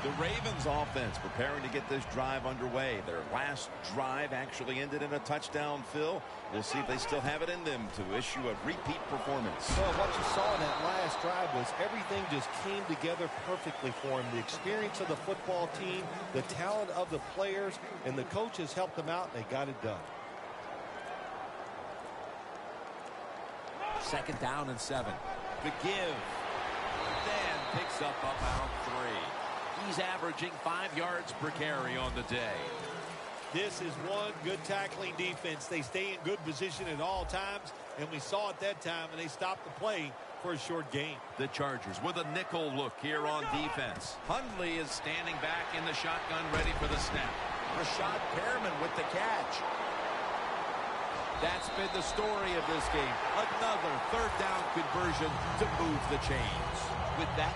[SPEAKER 2] The Ravens offense preparing to get this drive underway. Their last drive actually ended in a touchdown, Phil. We'll see if they still have it in them to issue a repeat performance.
[SPEAKER 4] Well, what you saw in that last drive was everything just came together perfectly for him. The experience of the football team, the talent of the players, and the coaches helped them out, and they got it done.
[SPEAKER 2] 2nd down and 7. The give. Dan picks up about 3. He's averaging 5 yards per carry on the day.
[SPEAKER 4] This is one good tackling defense. They stay in good position at all times, and we saw it that time, and they stopped the play for a short gain.
[SPEAKER 2] The Chargers with a nickel look here on defense. Hundley is standing back in the shotgun ready for the snap. Rashad Perriman with the catch. That's been the story of this game. Another 3rd down conversion to move the chains. With that,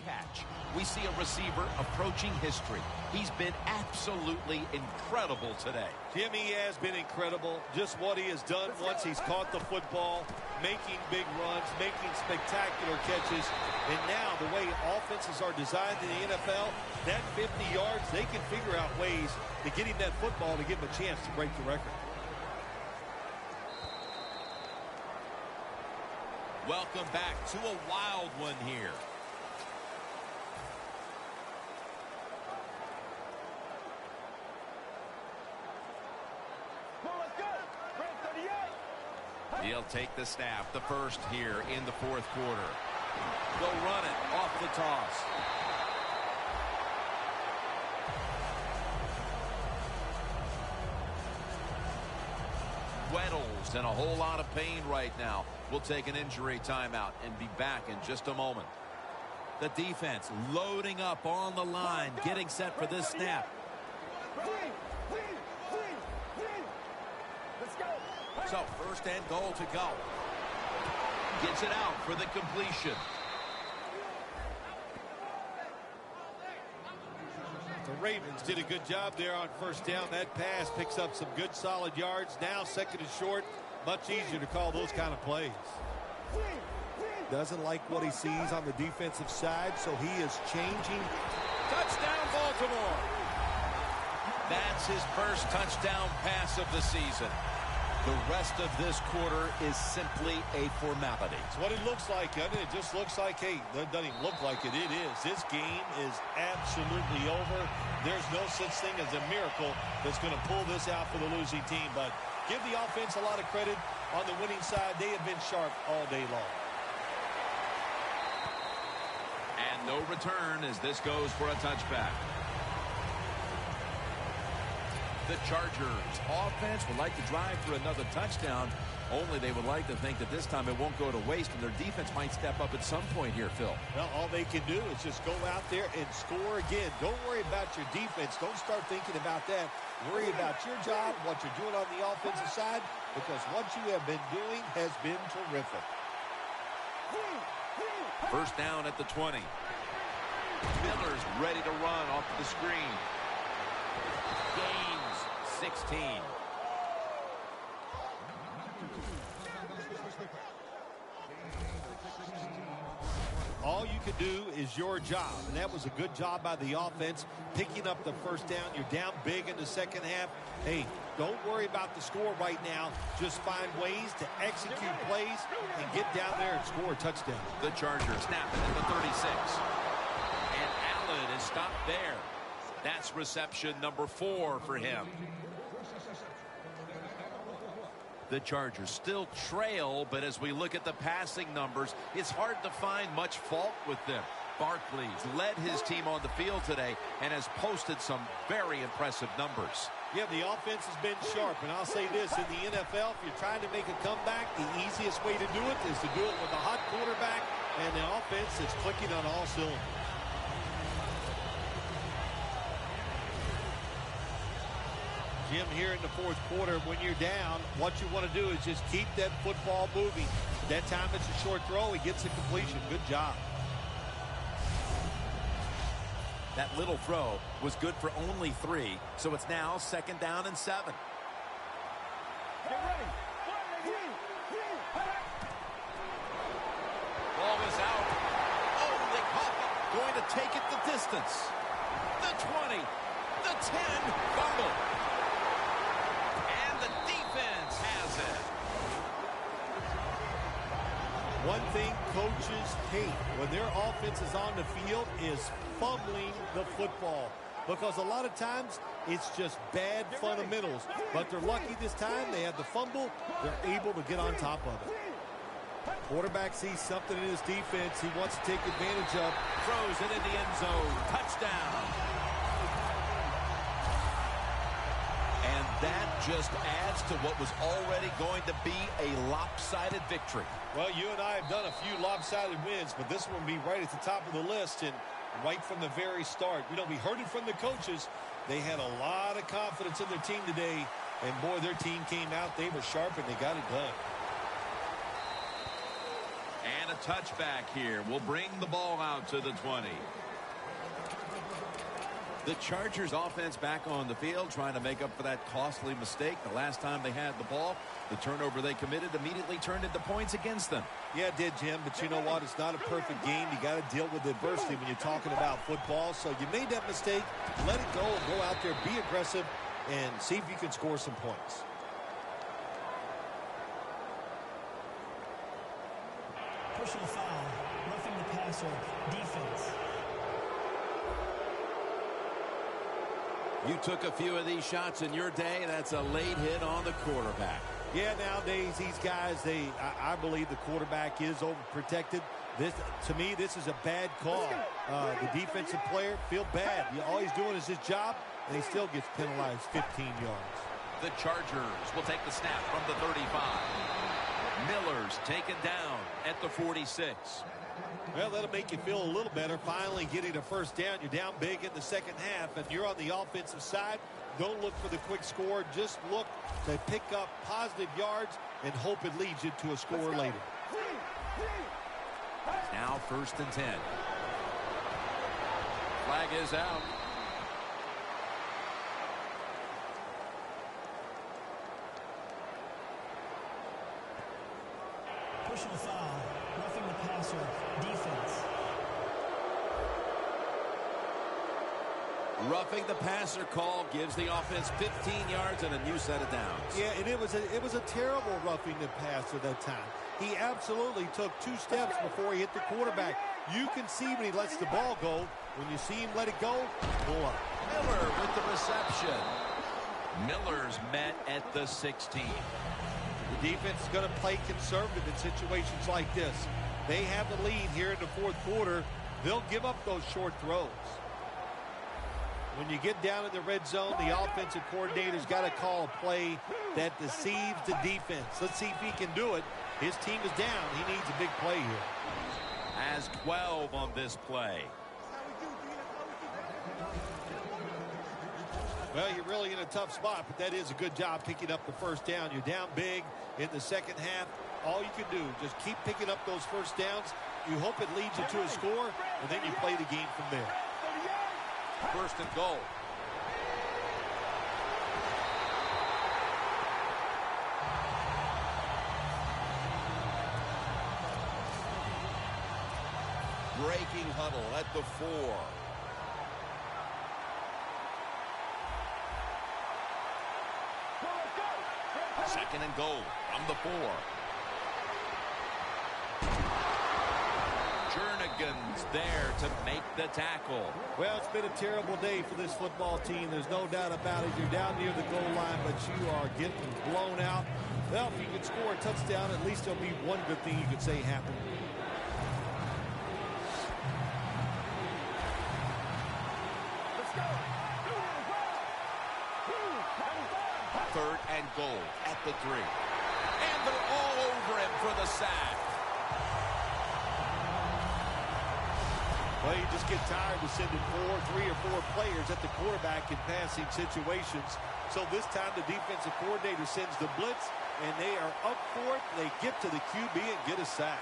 [SPEAKER 2] catch. We see a receiver approaching history. He's been absolutely incredible today.
[SPEAKER 4] Jimmy has been incredible. Just what he has done once he's caught the football, making big runs, making spectacular catches. And now the way offenses are designed in the NFL, that 50 yards, they can figure out ways to get him that football to give him a chance to break the record.
[SPEAKER 2] Welcome back to a wild one here. He'll take the snap, the first here in the 4th quarter. They'll run it off the toss. Weddle's in a whole lot of pain right now. We'll take an injury timeout and be back in just a moment. The defense loading up on the line, getting set for this snap. So 1st and goal to go. Gets it out for the completion.
[SPEAKER 4] The Ravens did a good job there on 1st down. That pass picks up some good solid yards. Now 2nd and short. Much easier to call those kind of plays. Doesn't like what he sees on the defensive side, so he is changing.
[SPEAKER 2] Touchdown, Baltimore. That's his first touchdown pass of the season. The rest of this quarter is simply a formality.
[SPEAKER 4] It's what it looks like, doesn't it? It just looks like, hey, that doesn't even look like it. It is. This game is absolutely over. There's no such thing as a miracle that's going to pull this out for the losing team. But give the offense a lot of credit. On the winning side, they have been sharp all day long.
[SPEAKER 2] And no return as this goes for a touchback. The Chargers offense would like to drive for another touchdown, only they would like to think that this time it won't go to waste, and their defense might step up at some point here, Phil.
[SPEAKER 4] Well, all they can do is just go out there and score again. Don't worry about your defense. Don't start thinking about that. Worry about your job, what you're doing on the offensive side, because what you have been doing has been terrific.
[SPEAKER 2] 1st down at the 20. Miller's ready to run off the screen. Gains 16.
[SPEAKER 4] All you can do is your job, and that was a good job by the offense, picking up the 1st down. You're down big in the 2nd half. Hey, don't worry about the score right now. Just find ways to execute plays and get down there and score a touchdown.
[SPEAKER 2] The Chargers snapping at the 36. And Allen is stopped there. That's reception number 4 for him. The Chargers still trail, but as we look at the passing numbers, it's hard to find much fault with them. Barkley's led his team on the field today and has posted some very impressive numbers.
[SPEAKER 4] Yeah, the offense has been sharp, and I'll say this, in the NFL, if you're trying to make a comeback, the easiest way to do it is to do it with a hot quarterback and the offense that's clicking on all cylinders. Jim, here in the fourth quarter, when you're down, what you want to do is just keep that football moving. That time it's a short throw. He gets a completion. Good job.
[SPEAKER 2] That little throw was good for only 3, so it's now 2nd down and 7. Ball is out. Oh, they caught it. Going to take it the distance. The 20, the 10, fumble. And the defense has it.
[SPEAKER 4] One thing coaches hate when their offense is on the field is fumbling the football, because a lot of times it's just bad fundamentals. But they're lucky this time. They had the fumble. They're able to get on top of it. Quarterback sees something in his defense he wants to take advantage of.
[SPEAKER 2] Throws it in the end zone. Touchdown. And that just adds to what was already going to be a lopsided victory.
[SPEAKER 4] Well, you and I have done a few lopsided wins, but this one will be right at the top of the list, and right from the very start. You know, we heard it from the coaches. They had a lot of confidence in their team today, and boy, their team came out. They were sharp, and they got it done.
[SPEAKER 2] And a touchback here will bring the ball out to the 20. The Chargers offense back on the field, trying to make up for that costly mistake the last time they had the ball. The turnover they committed immediately turned into points against them.
[SPEAKER 4] Yeah, it did, Jim, but you know what? It's not a perfect game. You got to deal with adversity when you're talking about football. So you made that mistake. Let it go and go out there, be aggressive, and see if you can score some points.
[SPEAKER 3] Personal foul, roughing the passer, defense.
[SPEAKER 2] You took a few of these shots in your day. That's a late hit on the quarterback.
[SPEAKER 4] Yeah, nowadays these guys, I believe the quarterback is overprotected. To me, this is a bad call. The defensive player feel bad. All he's doing is his job, and he still gets penalized 15 yards.
[SPEAKER 2] The Chargers will take the snap from the 35. Miller's taken down at the 46.
[SPEAKER 4] Well, that'll make you feel a little better. Finally getting a first down. You're down big in the second half, and you're on the offensive side. Don't look for the quick score. Just look to pick up positive yards and hope it leads you to a score later.
[SPEAKER 2] Now 1st and 10. Flag is out.
[SPEAKER 3] Personal foul, roughing the passer, defense.
[SPEAKER 2] Roughing the passer call gives the offense 15 yards and a new set of downs.
[SPEAKER 4] Yeah, and it was a terrible roughing the passer that time. He absolutely took 2 steps before he hit the quarterback. You can see when he lets the ball go. When you see him let it go, pull up.
[SPEAKER 2] Miller with the reception. Miller's met at the 16.
[SPEAKER 4] The defense is going to play conservative in situations like this. They have the lead here in the fourth quarter. They'll give up those short throws. When you get down in the red zone, the offensive coordinator's got to call a play that deceives the defense. Let's see if he can do it. His team is down. He needs a big play here.
[SPEAKER 2] Has 12 on this play.
[SPEAKER 4] Well, you're really in a tough spot, but that is a good job picking up the first down. You're down big in the second half. All you can do, just keep picking up those first downs. You hope it leads you to a score, and then you play the game from there.
[SPEAKER 2] 1st and goal. Breaking huddle at the 4. Second and goal from the 4. Jernigan's there to make the tackle.
[SPEAKER 4] Well, it's been a terrible day for this football team. There's no doubt about it. You're down near the goal line, but you are getting blown out. Well, if you can score a touchdown, at least there'll be one good thing you could say happened.
[SPEAKER 2] goal at the 3. And they're all over him for the sack.
[SPEAKER 4] Well, you just get tired of sending 3 or 4 players at the quarterback in passing situations. So this time the defensive coordinator sends the blitz, and they are up for it. They get to the QB and get a sack.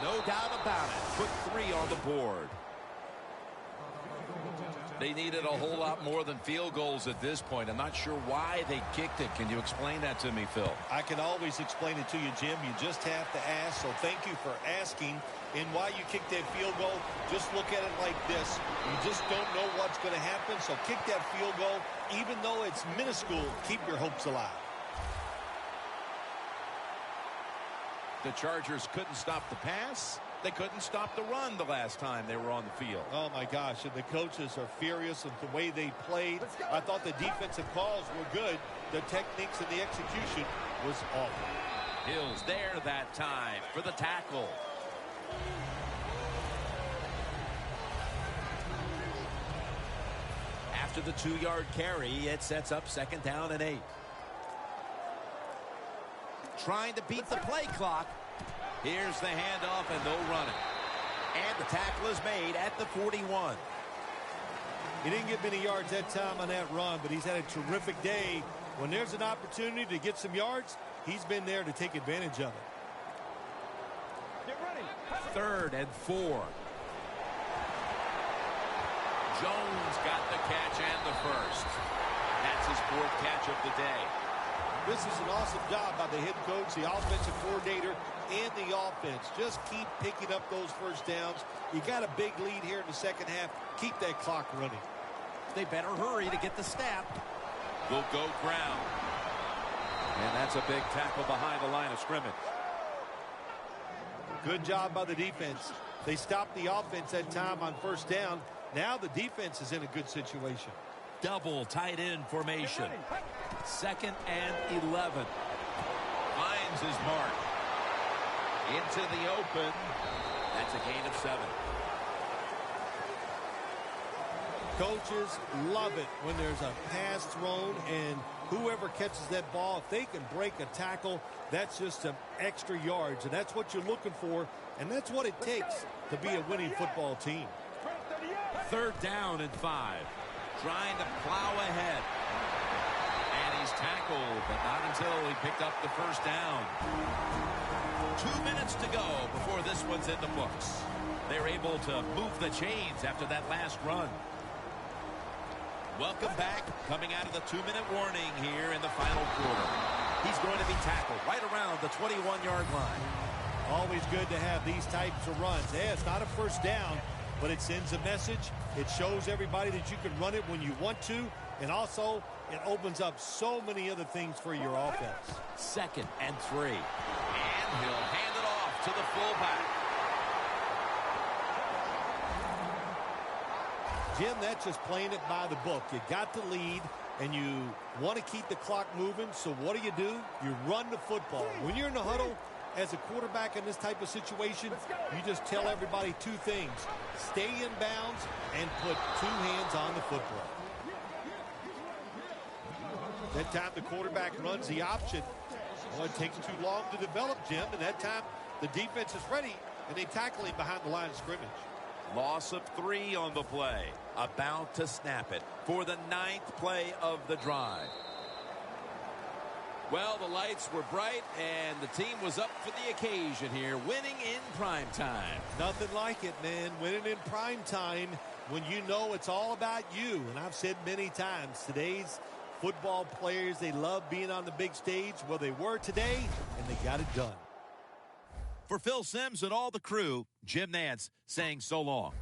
[SPEAKER 2] No doubt about it. Put 3 on the board. They needed a whole lot more than field goals at this point. I'm not sure why they kicked it. Can you explain that to me, Phil?
[SPEAKER 4] I can always explain it to you, Jim. You just have to ask, so thank you for asking. And why you kick that field goal, just look at it like this. You just don't know what's going to happen, so kick that field goal. Even though it's minuscule, keep your hopes alive.
[SPEAKER 2] The Chargers couldn't stop the pass. They couldn't stop the run the last time they were on the field.
[SPEAKER 4] Oh, my gosh, and the coaches are furious of the way they played. I thought the defensive calls were good. The techniques and the execution was awful.
[SPEAKER 2] Hill's there that time for the tackle. After the 2-yard carry, it sets up 2nd down and 8. Trying to beat the play clock. Here's the handoff, and they'll run it. And the tackle is made at the 41.
[SPEAKER 4] He didn't get many yards that time on that run, but he's had a terrific day. When there's an opportunity to get some yards, he's been there to take advantage of it.
[SPEAKER 2] 3rd and 4. Jones got the catch and the first. That's his 4th catch of the day.
[SPEAKER 4] This is an awesome job by the head coach, the offensive coordinator, and the offense. Just keep picking up those first downs. You got a big lead here in the second half. Keep that clock running.
[SPEAKER 2] They better hurry to get the snap. Will go ground. And that's a big tackle behind the line of scrimmage.
[SPEAKER 4] Good job by the defense. They stopped the offense that time on first down. Now the defense is in a good situation.
[SPEAKER 2] Double tight end formation. 2nd and 11. Finds his mark. Into the open. That's a gain of 7.
[SPEAKER 4] Coaches love it when there's a pass thrown, and whoever catches that ball, if they can break a tackle, that's just some extra yards, and that's what you're looking for, and that's what it takes to be a winning football team.
[SPEAKER 2] 3rd down and 5. Trying to plow ahead. And he's tackled, but not until he picked up the first down. 2 minutes to go before this one's in the books. They're able to move the chains after that last run. Welcome back. Coming out of the 2-minute warning here in the final quarter. He's going to be tackled right around the 21-yard line.
[SPEAKER 4] Always good to have these types of runs. Yeah, it's not a first down, but it sends a message. It shows everybody that you can run it when you want to, and also it opens up so many other things for your offense.
[SPEAKER 2] 2nd and 3. And he'll hand it off to the fullback.
[SPEAKER 4] Jim, that's just playing it by the book. You got the lead, and you want to keep the clock moving, so what do? You run the football. When you're in the huddle, as a quarterback in this type of situation, you just tell everybody 2 things. Stay in bounds and put 2 hands on the football. That time the quarterback runs the option. Well, it takes too long to develop, Jim, and that time the defense is ready, and they tackle him behind the line of scrimmage.
[SPEAKER 2] Loss of 3 on the play. About to snap it for the 9th play of the drive. Well, the lights were bright, and the team was up for the occasion here, winning in prime time.
[SPEAKER 4] Nothing like it, man. Winning in prime time when you know it's all about you. And I've said many times, today's football players, they love being on the big stage. Well, they were today, and they got it done.
[SPEAKER 2] For Phil Simms and all the crew, Jim Nantz saying so long.